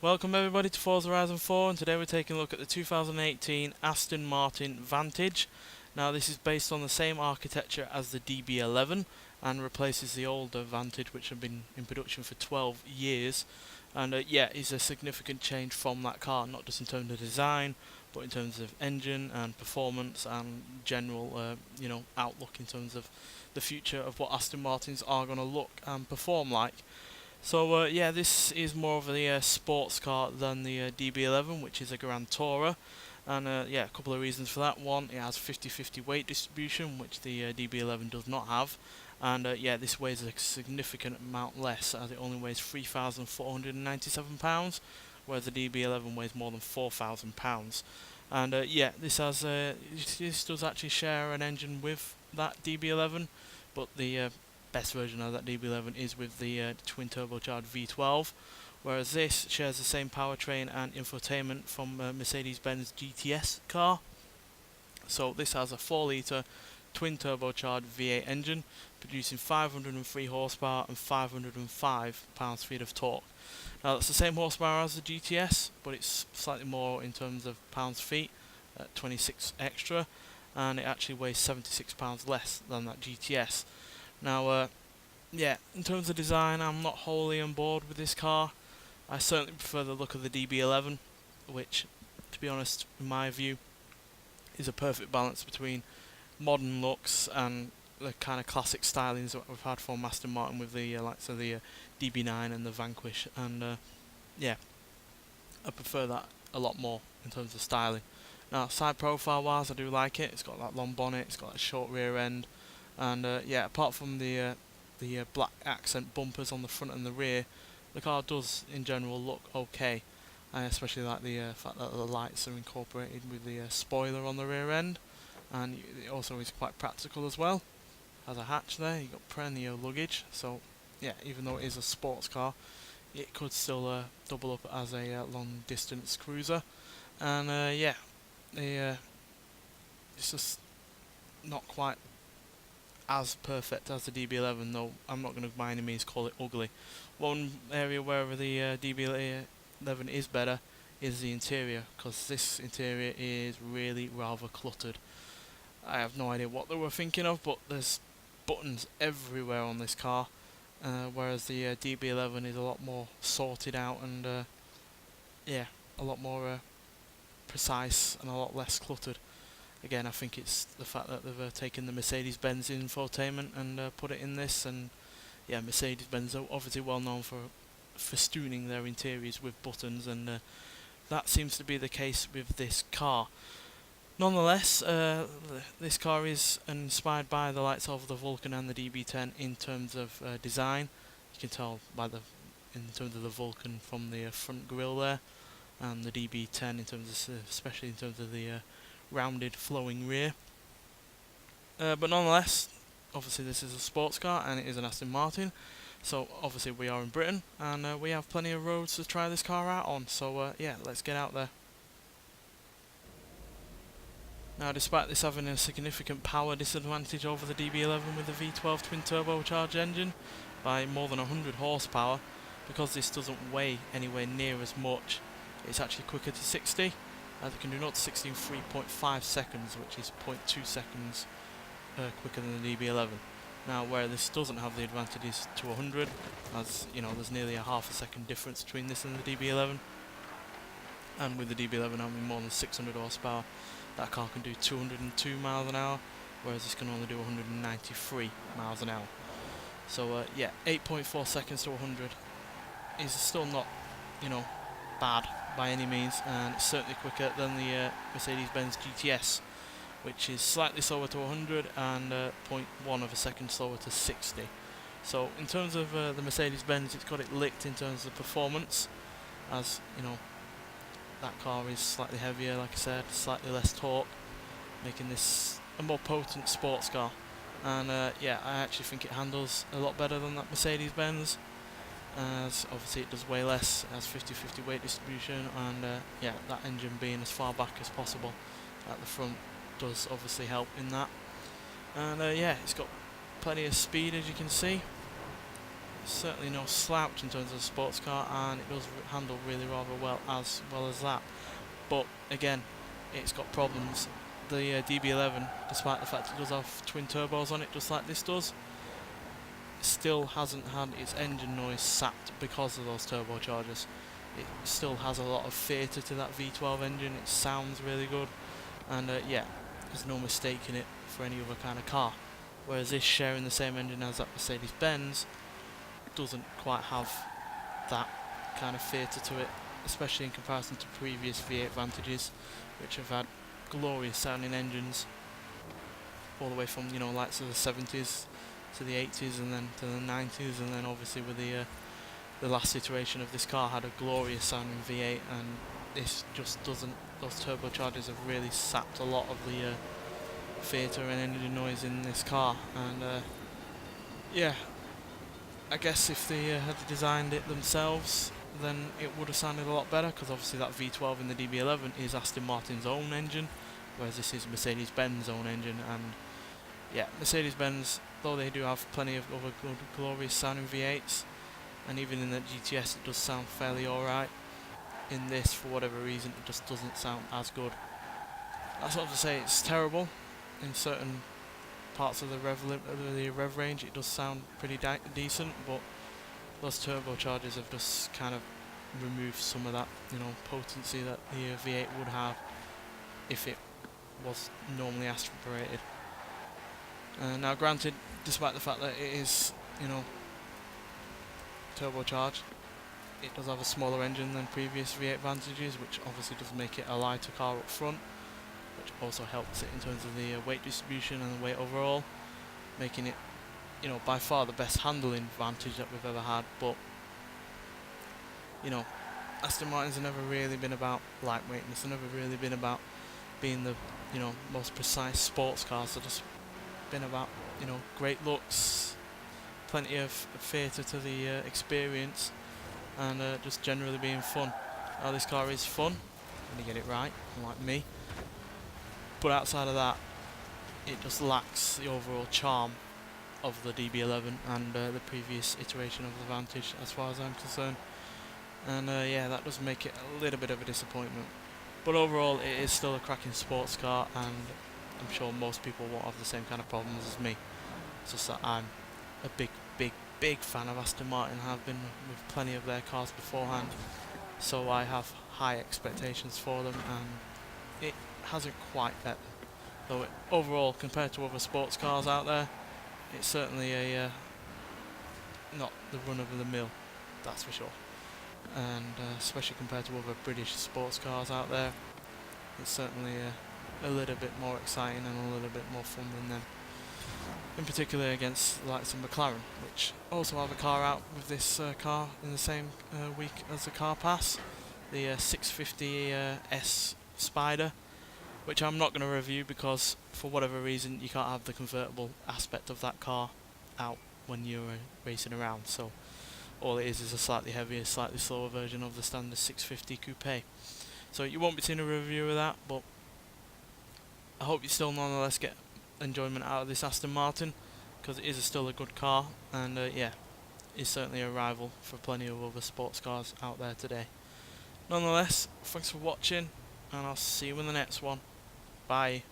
Welcome everybody to Forza Horizon 4, and today we're taking a look at the 2018 Aston Martin Vantage. Now this is based on the same architecture as the DB11 and replaces the older Vantage, which had been in production for 12 years. And yeah, is a significant change from that car, not just in terms of design, but in terms of engine and performance and general outlook in terms of the future of what Aston Martins are going to look and perform like. So yeah, this is more of a sports car than the DB11, which is a Grand Tourer. And yeah, a couple of reasons for that. One, it has 50-50 weight distribution, which the DB11 does not have. And yeah, this weighs a significant amount less, as it only weighs 3,497 pounds, whereas the DB11 weighs more than 4,000 pounds. And yeah, this does actually share an engine with that DB11, but the best version of that DB11 is with the twin turbocharged V12, whereas this shares the same powertrain and infotainment from Mercedes-Benz GTS car. So this has a 4-litre twin turbocharged V8 engine producing 503 horsepower and 505 pounds-feet of torque. Now that's the same horsepower as the GTS, but it's slightly more in terms of pounds-feet, at 26 extra, and it actually weighs 76 pounds less than that GTS. Now, yeah, in terms of design, I'm not wholly on board with this car. I certainly prefer the look of the DB11, which, to be honest, in my view, is a perfect balance between modern looks and the kind of classic stylings that we've had from Aston Martin with the likes of the DB9 and the Vanquish. And yeah, I prefer that a lot more in terms of styling. Now, side profile wise, I do like it. It's got that long bonnet, it's got that short rear end. And yeah, apart from the black accent bumpers on the front and the rear, the car does in general look okay. I especially like the fact that the lights are incorporated with the spoiler on the rear end, and it also is quite practical as well. Has a hatch there, you've got plenty of luggage, so yeah, even though it is a sports car, it could still double up as a long distance cruiser. And yeah, it's just not quite as perfect as the DB11, though I'm not going to by any means call it ugly. One area where the DB11 is better is the interior, because this interior is really rather cluttered. I have no idea what they were thinking of, but there's buttons everywhere on this car, whereas the DB11 is a lot more sorted out and yeah, a lot more precise and a lot less cluttered. Again, I think it's the fact that they've taken the Mercedes-Benz infotainment and put it in this, and yeah, Mercedes-Benz are obviously well known for festooning their interiors with buttons, and that seems to be the case with this car. Nonetheless, this car is inspired by the likes of the Vulcan and the DB10 in terms of design. You can tell by in terms of the Vulcan from the front grille there, and the DB10 in terms of, especially in terms of the rounded flowing rear. But nonetheless, obviously this is a sports car and it is an Aston Martin, so obviously we are in Britain and we have plenty of roads to try this car out on, so yeah, let's get out there. Now, despite this having a significant power disadvantage over the DB11 with the V12 twin turbocharged engine by more than 100 horsepower, because this doesn't weigh anywhere near as much, it's actually quicker to 60. As it can do 0 to 60 in 3.5 seconds, which is 0.2 seconds quicker than the DB11. Now, where this doesn't have the advantages to 100, as you know, there's nearly a half a second difference between this and the DB11. And with the DB11 having more than 600 horsepower, that car can do 202 miles an hour, whereas this can only do 193 miles an hour. So yeah, 8.4 seconds to 100 is still not, bad by any means, and it's certainly quicker than the Mercedes-Benz GTS, which is slightly slower to 100 and 0.1 of a second slower to 60. So in terms of the Mercedes-Benz, it's got it licked in terms of performance, as you know, that car is slightly heavier, like I said, slightly less torque, making this a more potent sports car. And yeah, I actually think it handles a lot better than that Mercedes-Benz, as obviously it does weigh less, it has 50-50 weight distribution, and yeah, that engine being as far back as possible at the front does obviously help in that. And yeah, it's got plenty of speed, as you can see. certainly no slouch in terms of a sports car, and it does handle really rather well as that. But again, it's got problems. The DB11, despite the fact it does have twin turbos on it, just like this does, still hasn't had its engine noise sapped because of those turbochargers. It still has a lot of theatre to that V12 engine. It sounds really good, and yeah, there's no mistaking it for any other kind of car. Whereas this, sharing the same engine as that Mercedes-Benz, doesn't quite have that kind of theatre to it, especially in comparison to previous V8 Vantages, which have had glorious sounding engines all the way from, you know, likes of the 70s to the 80s and then to the 90s, and then obviously with the last iteration of this car had a glorious sounding V8, and this just doesn't. Those turbochargers have really sapped a lot of the theatre and engine noise in this car, and yeah, I guess if they had designed it themselves, then it would have sounded a lot better, because obviously that V12 in the DB11 is Aston Martin's own engine, whereas this is Mercedes-Benz own engine. And yeah, Mercedes-Benz, though they do have plenty of other good, glorious sounding V8s, and even in the GTS it does sound fairly alright, in this, for whatever reason, it just doesn't sound as good. That's not to say it's terrible. In certain parts of the rev range it does sound pretty decent, but those turbochargers have just kind of removed some of that, you know, potency that the V8 would have if it was normally aspirated. Now granted, despite the fact that it is, you know, turbocharged, it does have a smaller engine than previous V8 Vantages, which obviously does make it a lighter car up front, which also helps it in terms of the weight distribution and the weight overall, making it, you know, by far the best handling Vantage that we've ever had. But, you know, Aston Martin's never really been about lightweightness. It's never really been about being the, you know, most precise sports cars. They've just been about, you know, great looks, plenty of theatre to the experience, and just generally being fun. Now this car is fun when you get it right, unlike me, but outside of that it just lacks the overall charm of the DB11 and the previous iteration of the Vantage, as far as I'm concerned. And yeah, that does make it a little bit of a disappointment, but overall it is still a cracking sports car, and I'm sure most people won't have the same kind of problems as me. It's just that I'm a big fan of Aston Martin, have been with plenty of their cars beforehand, so I have high expectations for them, and it hasn't quite met them. Though overall, compared to other sports cars out there, it's certainly a not the run of the mill, that's for sure. And especially compared to other British sports cars out there, it's certainly a little bit more exciting and a little bit more fun than them. In particular against the likes of McLaren, which also have a car out with this car in the same week as the car pass, the 650S Spider, which I'm not going to review because for whatever reason you can't have the convertible aspect of that car out when you're racing around, so all it is a slightly heavier, slightly slower version of the standard 650 coupe. So you won't be seeing a review of that, but I hope you still nonetheless get enjoyment out of this Aston Martin, because it is still a good car, and yeah, it's certainly a rival for plenty of other sports cars out there today. Nonetheless, thanks for watching, and I'll see you in the next one. Bye.